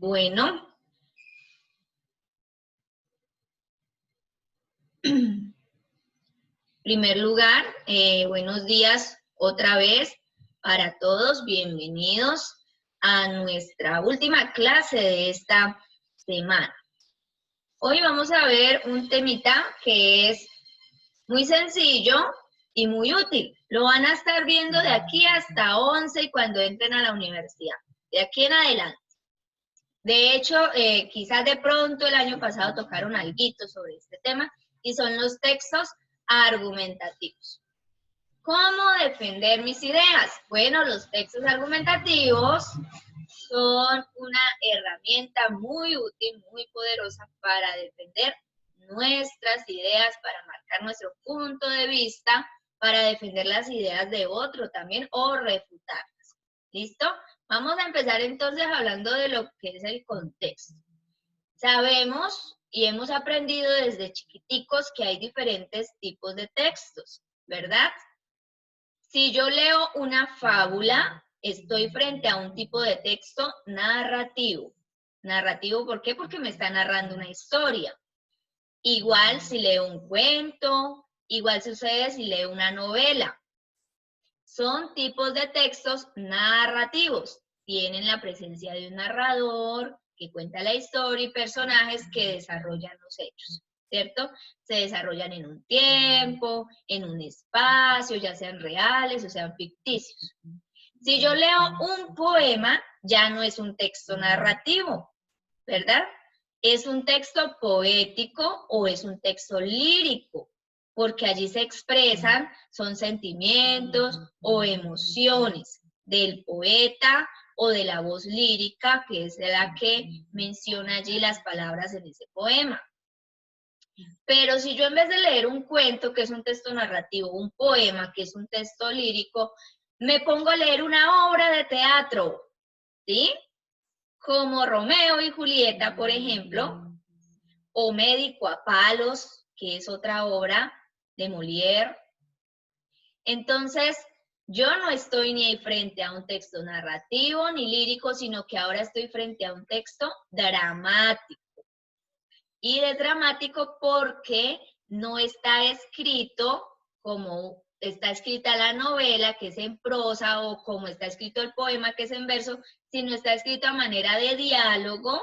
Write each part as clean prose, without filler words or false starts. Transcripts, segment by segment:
Bueno, en primer lugar, buenos días otra vez para todos. Bienvenidos a nuestra última clase de esta semana. Hoy vamos a ver un temita que es muy sencillo y muy útil. Lo van a estar viendo de aquí hasta 11 y cuando entren a la universidad, de aquí en adelante. De hecho, quizás de pronto el año pasado tocaron alguito sobre este tema y son los textos argumentativos. ¿Cómo defender mis ideas? Bueno, los textos argumentativos son una herramienta muy útil, muy poderosa para defender nuestras ideas, para marcar nuestro punto de vista, para defender las ideas de otro también o refutarlas. ¿Listo? Vamos a empezar entonces hablando de lo que es el contexto. Sabemos y hemos aprendido desde chiquiticos que hay diferentes tipos de textos, ¿verdad? Si yo leo una fábula, estoy frente a un tipo de texto narrativo. ¿Narrativo por qué? Porque me está narrando una historia. Igual si leo un cuento, igual sucede si leo una novela. Son tipos de textos narrativos. Tienen la presencia de un narrador que cuenta la historia y personajes que desarrollan los hechos, ¿cierto? Se desarrollan en un tiempo, en un espacio, ya sean reales o sean ficticios. Si yo leo un poema, ya no es un texto narrativo, ¿verdad? Es un texto poético o es un texto lírico, porque allí se expresan, son sentimientos o emociones del poeta o de la voz lírica, que es la que menciona allí las palabras en ese poema. Pero si yo en vez de leer un cuento, que es un texto narrativo, un poema, que es un texto lírico, me pongo a leer una obra de teatro, ¿sí? Como Romeo y Julieta, por ejemplo, o Médico a palos, que es otra obra de Molière. Entonces, yo no estoy ni frente a un texto narrativo ni lírico, sino que ahora estoy frente a un texto dramático. Y de dramático porque no está escrito como está escrita la novela, que es en prosa, o como está escrito el poema, que es en verso, sino está escrito a manera de diálogo,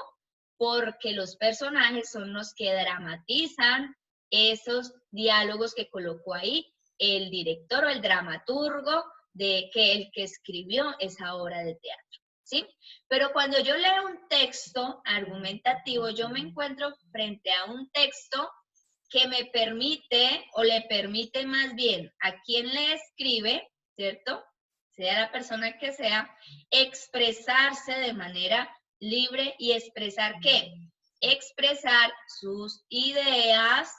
porque los personajes son los que dramatizan esos diálogos que colocó ahí el director o el dramaturgo de que el que escribió esa obra de teatro, ¿sí? Pero cuando yo leo un texto argumentativo, yo me encuentro frente a un texto que me permite, o le permite más bien a quien le escribe, ¿cierto? Sea la persona que sea, expresarse de manera libre y expresar ¿qué? Expresar sus ideas,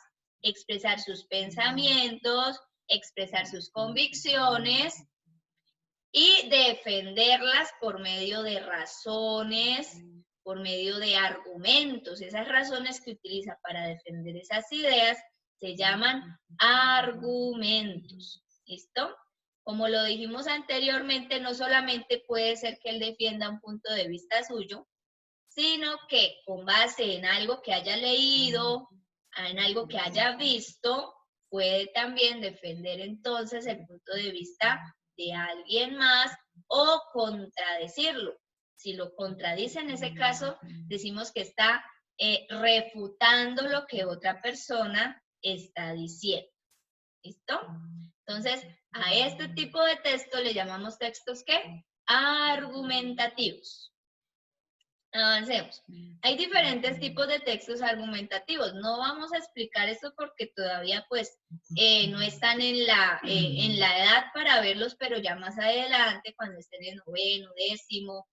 expresar sus pensamientos, expresar sus convicciones y defenderlas por medio de razones, por medio de argumentos. Esas razones que utiliza para defender esas ideas se llaman argumentos. ¿Listo? Como lo dijimos anteriormente, no solamente puede ser que él defienda un punto de vista suyo, sino que con base en algo que haya leído, en algo que haya visto, puede también defender entonces el punto de vista de alguien más o contradecirlo. Si lo contradice en ese caso, decimos que está refutando lo que otra persona está diciendo. ¿Listo? Entonces, a este tipo de texto le llamamos textos ¿qué? Argumentativos. Avancemos. Hay diferentes tipos de textos argumentativos. No vamos a explicar esto porque todavía pues no están en la edad para verlos, pero ya más adelante, cuando estén en noveno, décimo,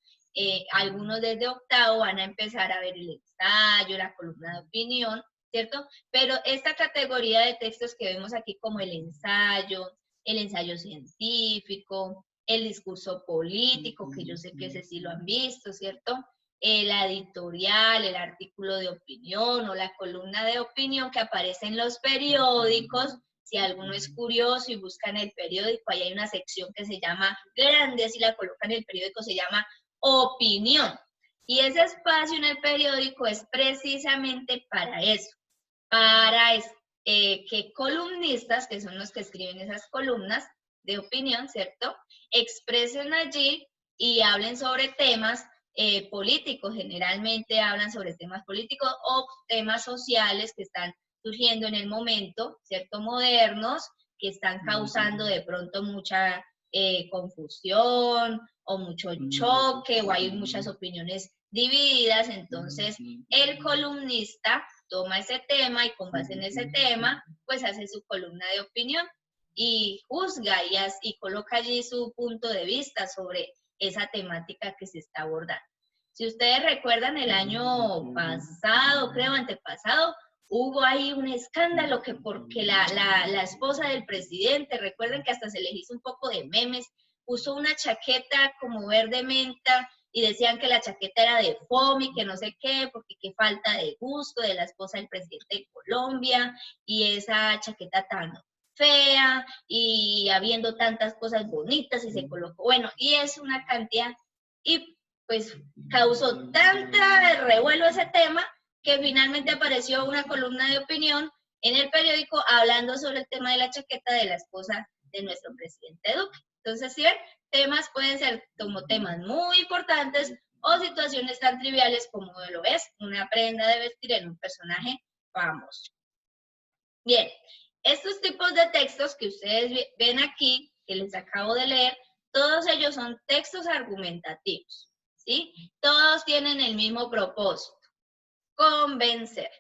algunos desde octavo van a empezar a ver el ensayo, la columna de opinión, ¿cierto? Pero esta categoría de textos que vemos aquí como el ensayo científico, el discurso político, que yo sé que ese sí lo han visto, ¿cierto? La editorial, el artículo de opinión o la columna de opinión que aparece en los periódicos. Si alguno es curioso y busca en el periódico, ahí hay una sección que se llama grande, así la coloca en el periódico, se llama opinión. Y ese espacio en el periódico es precisamente para eso, para que columnistas, que son los que escriben esas columnas de opinión, ¿cierto?, expresen allí y hablen sobre temas políticos. Generalmente hablan sobre temas políticos o temas sociales que están surgiendo en el momento, ¿cierto?, modernos, que están causando de pronto mucha confusión o mucho choque, o hay muchas opiniones divididas. Entonces el columnista toma ese tema y con base en ese tema, pues hace su columna de opinión y juzga y coloca allí su punto de vista sobre esa temática que se está abordando. Si ustedes recuerdan, el año pasado, creo antepasado, hubo ahí un escándalo que porque la esposa del presidente, recuerden que hasta se les hizo un poco de memes, usó una chaqueta como verde menta y decían que la chaqueta era de FOMI, que no sé qué, porque qué falta de gusto de la esposa del presidente de Colombia, y esa chaqueta tan fea, y habiendo tantas cosas bonitas, y se colocó, bueno, y es una cantidad, y pues causó tanta revuelo ese tema, que finalmente apareció una columna de opinión en el periódico hablando sobre el tema de la chaqueta de la esposa de nuestro presidente Duque. Entonces, ¿sí ven? Temas pueden ser como temas muy importantes o situaciones tan triviales como lo es una prenda de vestir en un personaje famoso. Bien, estos tipos de textos que ustedes ven aquí, que les acabo de leer, todos ellos son textos argumentativos, ¿sí? Todos tienen el mismo propósito: convencer.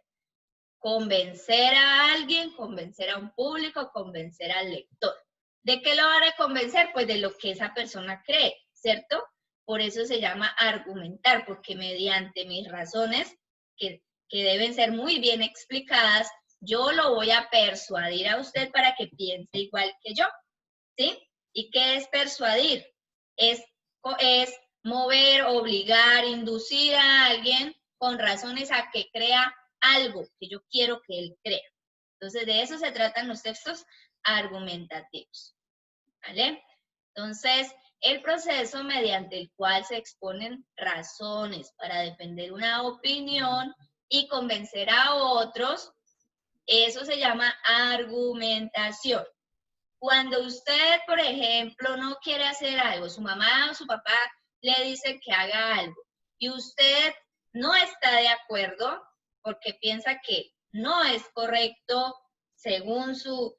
Convencer a alguien, convencer a un público, convencer al lector. ¿De qué lo van a convencer? Pues de lo que esa persona cree, ¿cierto? Por eso se llama argumentar, porque mediante mis razones, que deben ser muy bien explicadas, yo lo voy a persuadir a usted para que piense igual que yo, ¿sí? ¿Y qué es persuadir? Es mover, obligar, inducir a alguien con razones a que crea algo que yo quiero que él crea. Entonces, de eso se tratan los textos argumentativos, ¿vale? Entonces, el proceso mediante el cual se exponen razones para defender una opinión y convencer a otros, eso se llama argumentación. Cuando usted, por ejemplo, no quiere hacer algo, su mamá o su papá le dice que haga algo y usted no está de acuerdo porque piensa que no es correcto según sus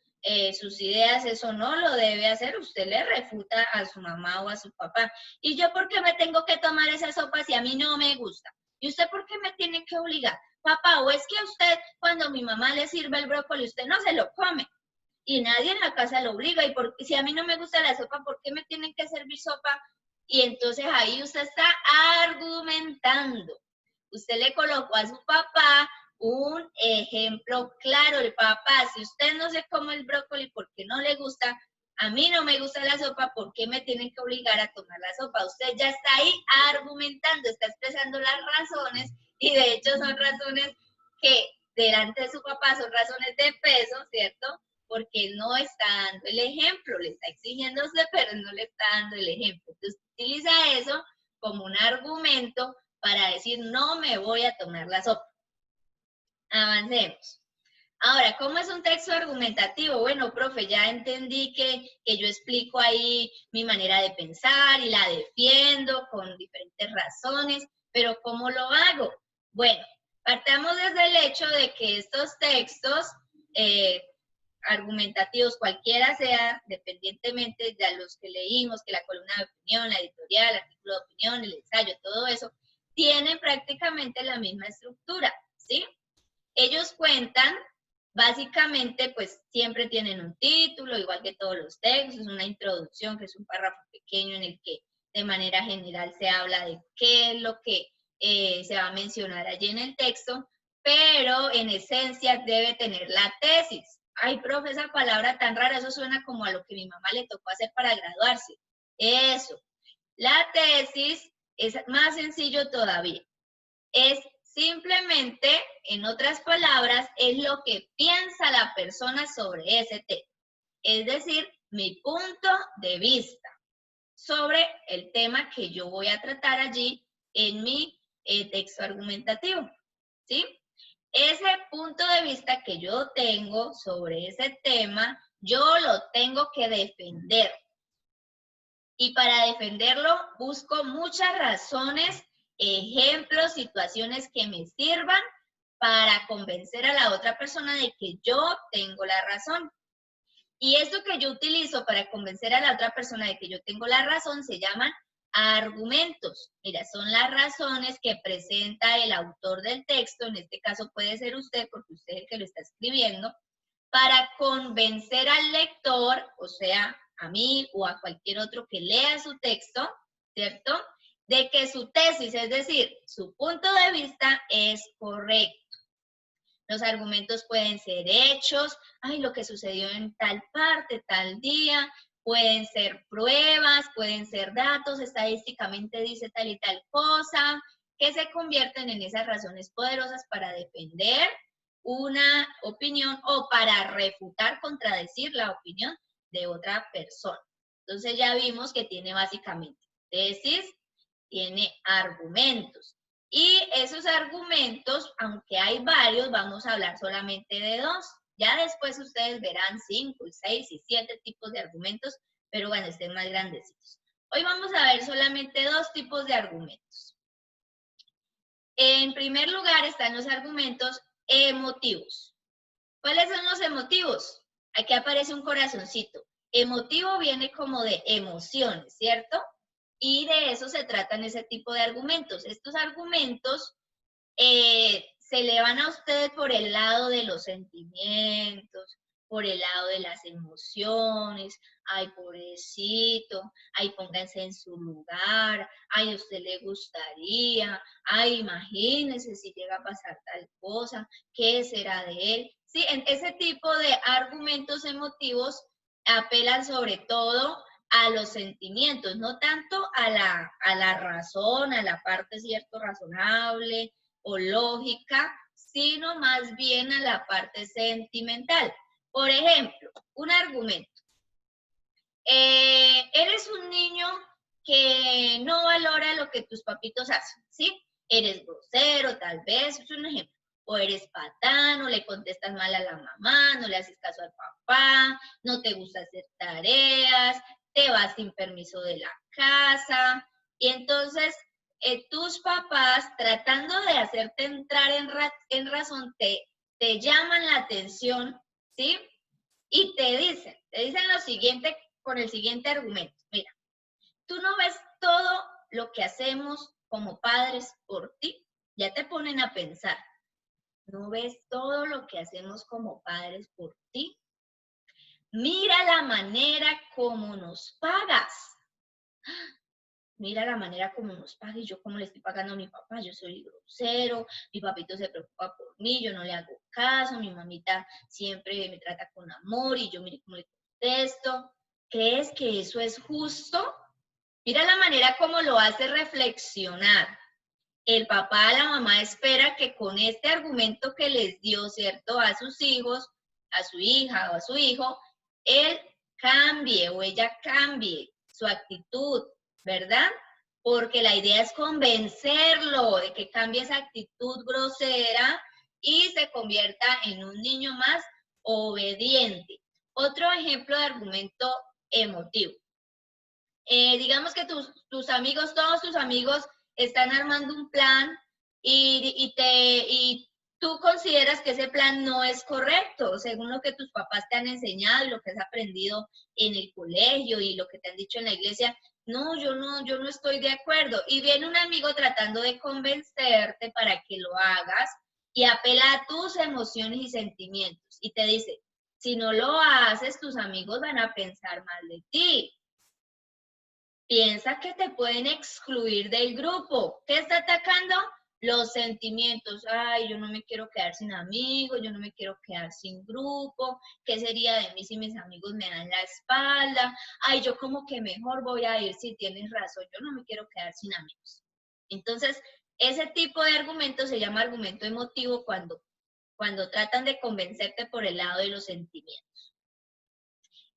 ideas, eso no lo debe hacer, usted le refuta a su mamá o a su papá. ¿Y yo por qué me tengo que tomar esa sopa si a mí no me gusta? ¿Y usted por qué me tiene que obligar? Papá, o es que a usted cuando mi mamá le sirve el brócoli, usted no se lo come. Y nadie en la casa lo obliga, y si a mí no me gusta la sopa, ¿por qué me tienen que servir sopa? Y entonces ahí usted está argumentando. Usted le colocó a su papá un ejemplo claro. El papá, si usted no se come el brócoli porque no le gusta, a mí no me gusta la sopa, ¿por qué me tienen que obligar a tomar la sopa? Usted ya está ahí argumentando, está expresando las razones, y de hecho son razones que delante de su papá son razones de peso, ¿cierto? Porque no está dando el ejemplo, le está exigiendo a usted, pero no le está dando el ejemplo. Entonces, utiliza eso como un argumento para decir, no me voy a tomar la sopa. Avancemos. Ahora, ¿cómo es un texto argumentativo? Bueno, profe, ya entendí que yo explico ahí mi manera de pensar y la defiendo con diferentes razones, pero ¿cómo lo hago? Bueno, partamos desde el hecho de que estos textos argumentativos, cualquiera sea, dependientemente de los que leímos, que la columna de opinión, la editorial, el artículo de opinión, el ensayo, todo eso, tienen prácticamente la misma estructura, ¿sí? Ellos cuentan, básicamente, pues siempre tienen un título, igual que todos los textos, una introducción, que es un párrafo pequeño en el que de manera general se habla de qué es lo que se va a mencionar allí en el texto, pero en esencia debe tener la tesis. Ay, profe, esa palabra tan rara, eso suena como a lo que mi mamá le tocó hacer para graduarse. Eso. La tesis es más sencillo todavía. Es simplemente, en otras palabras, es lo que piensa la persona sobre ese tema. Es decir, mi punto de vista sobre el tema que yo voy a tratar allí en mi texto argumentativo, ¿sí? Ese punto de vista que yo tengo sobre ese tema, yo lo tengo que defender. Y para defenderlo busco muchas razones, ejemplos, situaciones que me sirvan para convencer a la otra persona de que yo tengo la razón. Y esto que yo utilizo para convencer a la otra persona de que yo tengo la razón se llaman argumentos. Mira, son las razones que presenta el autor del texto, en este caso puede ser usted, porque usted es el que lo está escribiendo, para convencer al lector, o sea, a mí o a cualquier otro que lea su texto, ¿cierto? De que su tesis, es decir, su punto de vista es correcto. Los argumentos pueden ser hechos, ay, lo que sucedió en tal parte, tal día, pueden ser pruebas, pueden ser datos, estadísticamente dice tal y tal cosa, que se convierten en esas razones poderosas para defender una opinión o para refutar, contradecir la opinión de otra persona. Entonces ya vimos que tiene básicamente tesis, tiene argumentos. Y esos argumentos, aunque hay varios, vamos a hablar solamente de 2. Ya después ustedes verán 5, 6 y 7 tipos de argumentos, pero bueno, estén más grandecitos. Hoy vamos a ver solamente 2 tipos de argumentos. En primer lugar están los argumentos emotivos. ¿Cuáles son los emotivos? Aquí aparece un corazoncito. Emotivo viene como de emociones, ¿cierto? Y de eso se tratan ese tipo de argumentos. Estos argumentos se le van a ustedes por el lado de los sentimientos, por el lado de las emociones. Ay, pobrecito, ay, pónganse en su lugar, ay, a usted le gustaría, ay, imagínese si llega a pasar tal cosa, ¿qué será de él? Sí, en ese tipo de argumentos emotivos apelan sobre todo a los sentimientos, no tanto a la razón, a la parte cierto razonable o lógica, sino más bien a la parte sentimental. Por ejemplo, un argumento. Eres un niño que no valora lo que tus papitos hacen, ¿sí? Eres grosero, tal vez, es un ejemplo. O eres patán, o le contestas mal a la mamá, no le haces caso al papá, no te gusta hacer tareas, te vas sin permiso de la casa. Y entonces tus papás, tratando de hacerte entrar en razón, te llaman la atención, ¿sí? Y te dicen lo siguiente con el siguiente argumento. Mira, tú no ves todo lo que hacemos como padres por ti. Ya te ponen a pensar. ¿No ves todo lo que hacemos como padres por ti? Mira la manera como nos pagas. Mira la manera como nos paga y yo como le estoy pagando a mi papá. Yo soy grosero, mi papito se preocupa por mí, yo no le hago caso, mi mamita siempre me trata con amor y yo mire cómo le contesto. ¿Crees que eso es justo? Mira la manera como lo hace reflexionar. El papá, la mamá espera que con este argumento que les dio, ¿cierto? A sus hijos, a su hija o a su hijo, él cambie o ella cambie su actitud, ¿verdad? Porque la idea es convencerlo de que cambie esa actitud grosera y se convierta en un niño más obediente. Otro ejemplo de argumento emotivo. Digamos que tus amigos, todos tus amigos están armando un plan y tú consideras que ese plan no es correcto, según lo que tus papás te han enseñado y lo que has aprendido en el colegio y lo que te han dicho en la iglesia. No, yo no estoy de acuerdo. Y viene un amigo tratando de convencerte para que lo hagas y apela a tus emociones y sentimientos y te dice, si no lo haces, tus amigos van a pensar mal de ti. Piensa que te pueden excluir del grupo. ¿Qué está atacando? Los sentimientos. Ay, yo no me quiero quedar sin amigos, yo no me quiero quedar sin grupo. ¿Qué sería de mí si mis amigos me dan la espalda? Ay, yo como que mejor voy a ir si tienes razón, yo no me quiero quedar sin amigos. Entonces, ese tipo de argumento se llama argumento emotivo cuando tratan de convencerte por el lado de los sentimientos.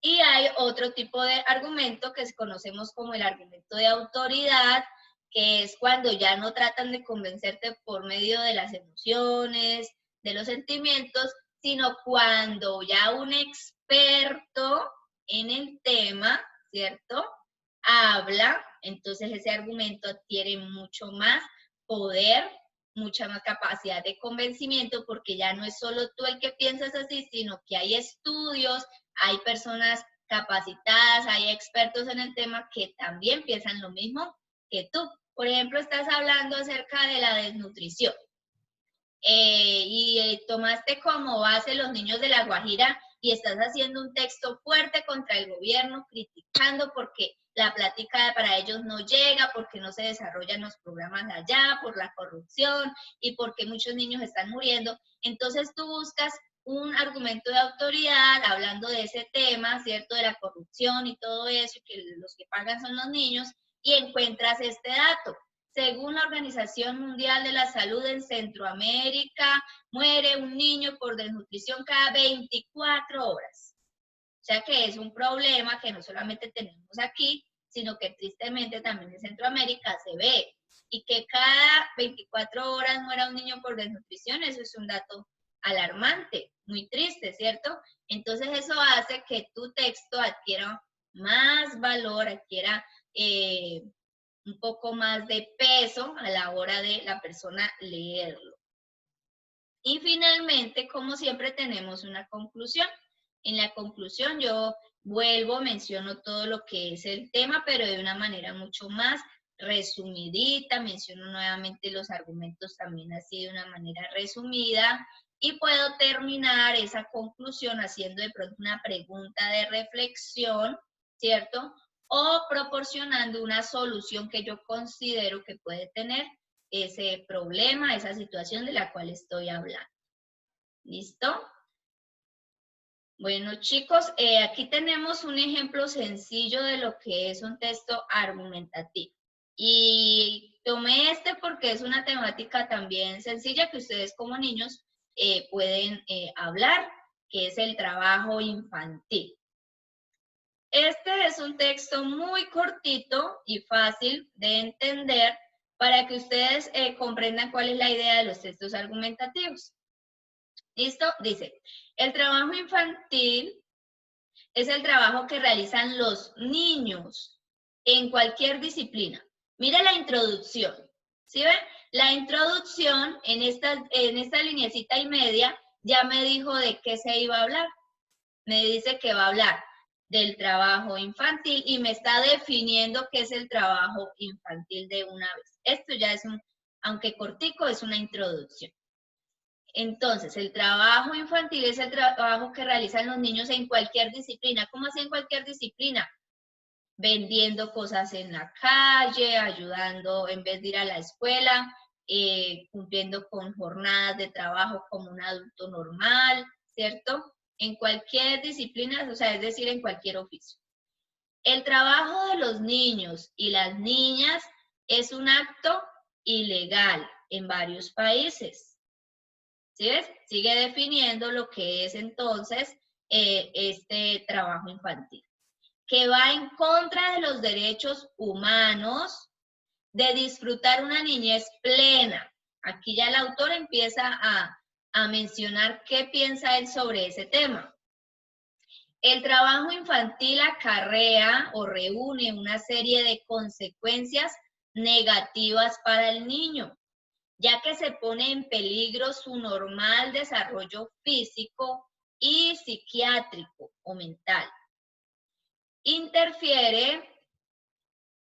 Y hay otro tipo de argumento que conocemos como el argumento de autoridad, que es cuando ya no tratan de convencerte por medio de las emociones, de los sentimientos, sino cuando ya un experto en el tema, ¿cierto?, habla, entonces ese argumento adquiere mucho más poder, mucha más capacidad de convencimiento, porque ya no es solo tú el que piensas así, sino que hay estudios, hay personas capacitadas, hay expertos en el tema que también piensan lo mismo que tú. Por ejemplo, estás hablando acerca de la desnutrición y tomaste como base los niños de La Guajira y estás haciendo un texto fuerte contra el gobierno, criticando porque la plática para ellos no llega, porque no se desarrollan los programas allá, por la corrupción y porque muchos niños están muriendo. Entonces tú buscas un argumento de autoridad hablando de ese tema, ¿cierto?, de la corrupción y todo eso, y que los que pagan son los niños, y encuentras este dato. Según la Organización Mundial de la Salud, en Centroamérica muere un niño por desnutrición cada 24 horas. O sea que es un problema que no solamente tenemos aquí, sino que tristemente también en Centroamérica se ve. Y que cada 24 horas muera un niño por desnutrición, eso es un dato alarmante, muy triste, ¿cierto? Entonces eso hace que tu texto adquiera más valor, adquiera un poco más de peso a la hora de la persona leerlo. Y finalmente, como siempre, tenemos una conclusión. En la conclusión yo vuelvo, menciono todo lo que es el tema, pero de una manera mucho más resumidita, menciono nuevamente los argumentos también así de una manera resumida, y puedo terminar esa conclusión haciendo de pronto una pregunta de reflexión, ¿cierto?, o proporcionando una solución que yo considero que puede tener ese problema, esa situación de la cual estoy hablando. ¿Listo? Bueno, chicos, aquí tenemos un ejemplo sencillo de lo que es un texto argumentativo. Y tomé este porque es una temática también sencilla que ustedes como niños pueden hablar, que es el trabajo infantil. Este es un texto muy cortito y fácil de entender para que ustedes comprendan cuál es la idea de los textos argumentativos. ¿Listo? Dice, el trabajo infantil es el trabajo que realizan los niños en cualquier disciplina. Mira la introducción, ¿sí ven? La introducción en esta lineecita y media ya me dijo de qué se iba a hablar. Me dice que va a hablar del trabajo infantil y me está definiendo qué es el trabajo infantil de una vez. Esto ya es aunque cortico, es una introducción. Entonces, el trabajo infantil es el trabajo que realizan los niños en cualquier disciplina. ¿Cómo así en cualquier disciplina? Vendiendo cosas en la calle, ayudando en vez de ir a la escuela, cumpliendo con jornadas de trabajo como un adulto normal, ¿cierto? En cualquier disciplina, o sea, es decir, en cualquier oficio. El trabajo de los niños y las niñas es un acto ilegal en varios países. ¿Sí ves? Sigue definiendo lo que es entonces este trabajo infantil, que va en contra de los derechos humanos de disfrutar una niñez plena. Aquí ya el autor empieza a mencionar qué piensa él sobre ese tema. El trabajo infantil acarrea o reúne una serie de consecuencias negativas para el niño, ya que se pone en peligro su normal desarrollo físico y psiquiátrico o mental. Interfiere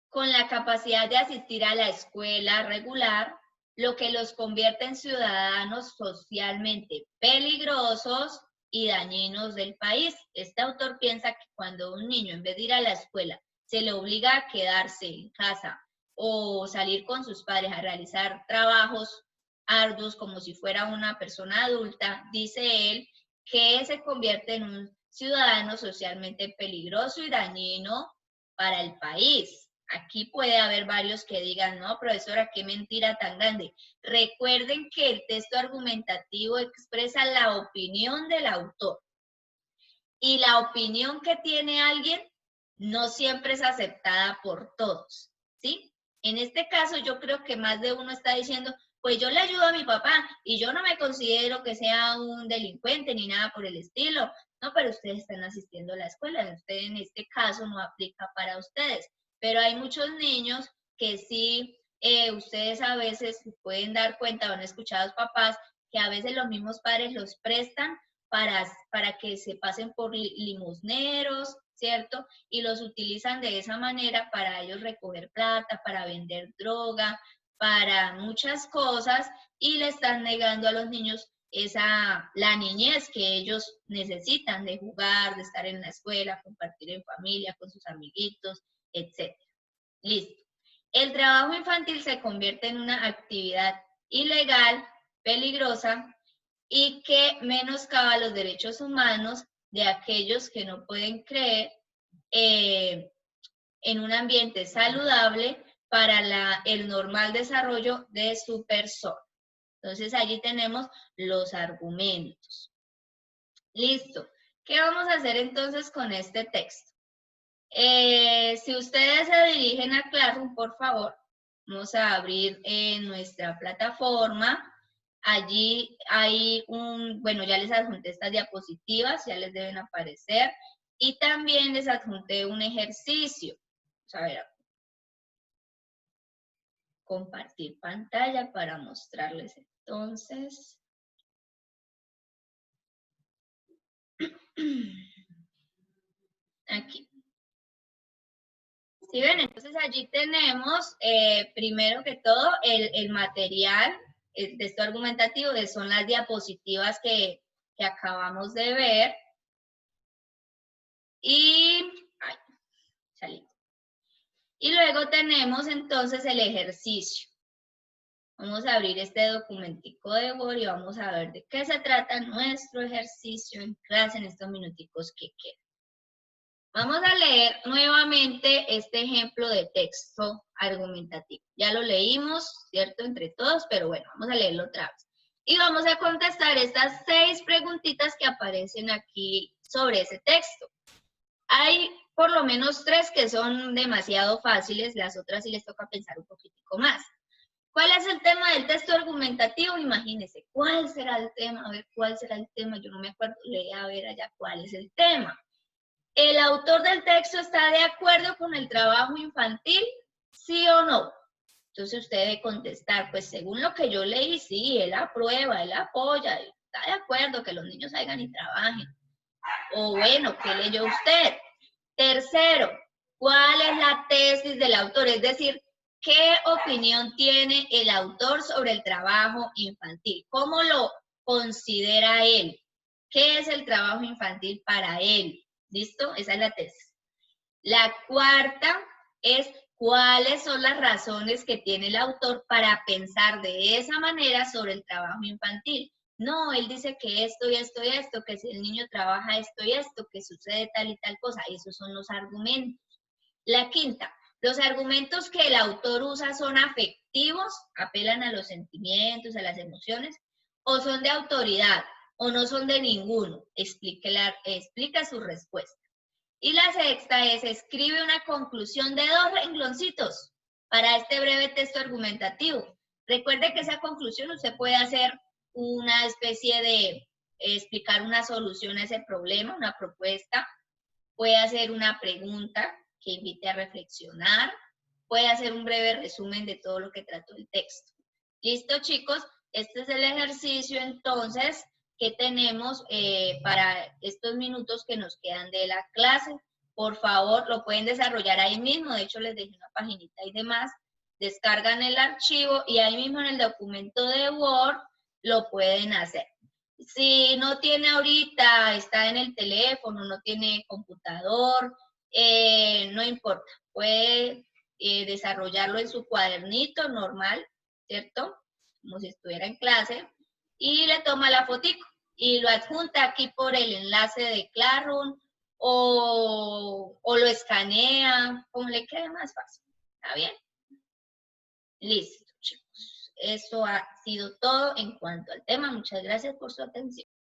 con la capacidad de asistir a la escuela regular, lo que los convierte en ciudadanos socialmente peligrosos y dañinos del país. Este autor piensa que cuando un niño, en vez de ir a la escuela, se le obliga a quedarse en casa o salir con sus padres a realizar trabajos arduos como si fuera una persona adulta, dice él que se convierte en un ciudadano socialmente peligroso y dañino para el país. Aquí puede haber varios que digan, no, profesora, qué mentira tan grande. Recuerden que el texto argumentativo expresa la opinión del autor. Y la opinión que tiene alguien no siempre es aceptada por todos, ¿sí? En este caso, yo creo que más de uno está diciendo, pues yo le ayudo a mi papá y yo no me considero que sea un delincuente ni nada por el estilo. No, pero ustedes están asistiendo a la escuela. Usted en este caso no aplica para ustedes. Pero hay muchos niños que sí, ustedes a veces pueden dar cuenta o han escuchado a los papás que a veces los mismos padres los prestan para que se pasen por limosneros, ¿cierto? Y los utilizan de esa manera para ellos recoger plata, para vender droga, para muchas cosas, y le están negando a los niños la niñez que ellos necesitan de jugar, de estar en la escuela, compartir en familia, con sus amiguitos, etc. Listo. El trabajo infantil se convierte en una actividad ilegal, peligrosa, y que menoscaba los derechos humanos de aquellos que no pueden creer en un ambiente saludable para el normal desarrollo de su persona. Entonces, allí tenemos los argumentos. Listo. ¿Qué vamos a hacer entonces con este texto? Si ustedes se dirigen a Classroom, por favor, vamos a abrir nuestra plataforma. Allí hay bueno, ya les adjunté estas diapositivas, ya les deben aparecer. Y también les adjunté un ejercicio. Vamos a ver, compartir pantalla para mostrarles entonces. Aquí. ¿Sí ven? Entonces allí tenemos, primero que todo, el material, el texto argumentativo, que son las diapositivas que acabamos de ver. Y, ay, salí. Y luego tenemos entonces el ejercicio. Vamos a abrir este documentico de Word y vamos a ver de qué se trata nuestro ejercicio en clase en estos minuticos que quedan. Vamos a leer nuevamente este ejemplo de texto argumentativo. Ya lo leímos, ¿cierto? Entre todos, pero bueno, vamos a leerlo otra vez. Y vamos a contestar estas 6 preguntitas que aparecen aquí sobre ese texto. Hay por lo menos 3 que son demasiado fáciles, las otras sí les toca pensar un poquitico más. ¿Cuál es el tema del texto argumentativo? Imagínense, ¿cuál será el tema? A ver, ¿cuál será el tema? Yo no me acuerdo, lea a ver allá cuál es el tema. ¿El autor del texto está de acuerdo con el trabajo infantil? ¿Sí o no? Entonces usted debe contestar, pues según lo que yo leí, sí, él aprueba, él apoya, está de acuerdo que los niños salgan y trabajen. O bueno, ¿qué leyó usted? Tercero, ¿cuál es la tesis del autor? Es decir, ¿qué opinión tiene el autor sobre el trabajo infantil? ¿Cómo lo considera él? ¿Qué es el trabajo infantil para él? ¿Listo? Esa es la tesis. La cuarta es cuáles son las razones que tiene el autor para pensar de esa manera sobre el trabajo infantil. No, él dice que esto y esto y esto, que si el niño trabaja esto y esto, que sucede tal y tal cosa. Esos son los argumentos. La quinta, los argumentos que el autor usa son afectivos, apelan a los sentimientos, a las emociones, o son de autoridad, o no son de ninguno. Explica su respuesta. Y la sexta es, escribe una conclusión de 2 rengloncitos para este breve texto argumentativo. Recuerde que esa conclusión usted puede hacer una especie de explicar una solución a ese problema, una propuesta, puede hacer una pregunta que invite a reflexionar, puede hacer un breve resumen de todo lo que trató el texto. ¿Listo, chicos? Este es el ejercicio, entonces, que tenemos para estos minutos que nos quedan de la clase. Por favor, lo pueden desarrollar ahí mismo. De hecho, les dejé una paginita y demás. Descargan el archivo y ahí mismo en el documento de Word lo pueden hacer. Si no tiene ahorita, está en el teléfono, no tiene computador, no importa. Puede desarrollarlo en su cuadernito normal, ¿cierto? Como si estuviera en clase, y le toma la fotico y lo adjunta aquí por el enlace de Classroom o lo escanea, como le quede más fácil. ¿Está bien? Listo, chicos. Eso ha sido todo en cuanto al tema. Muchas gracias por su atención.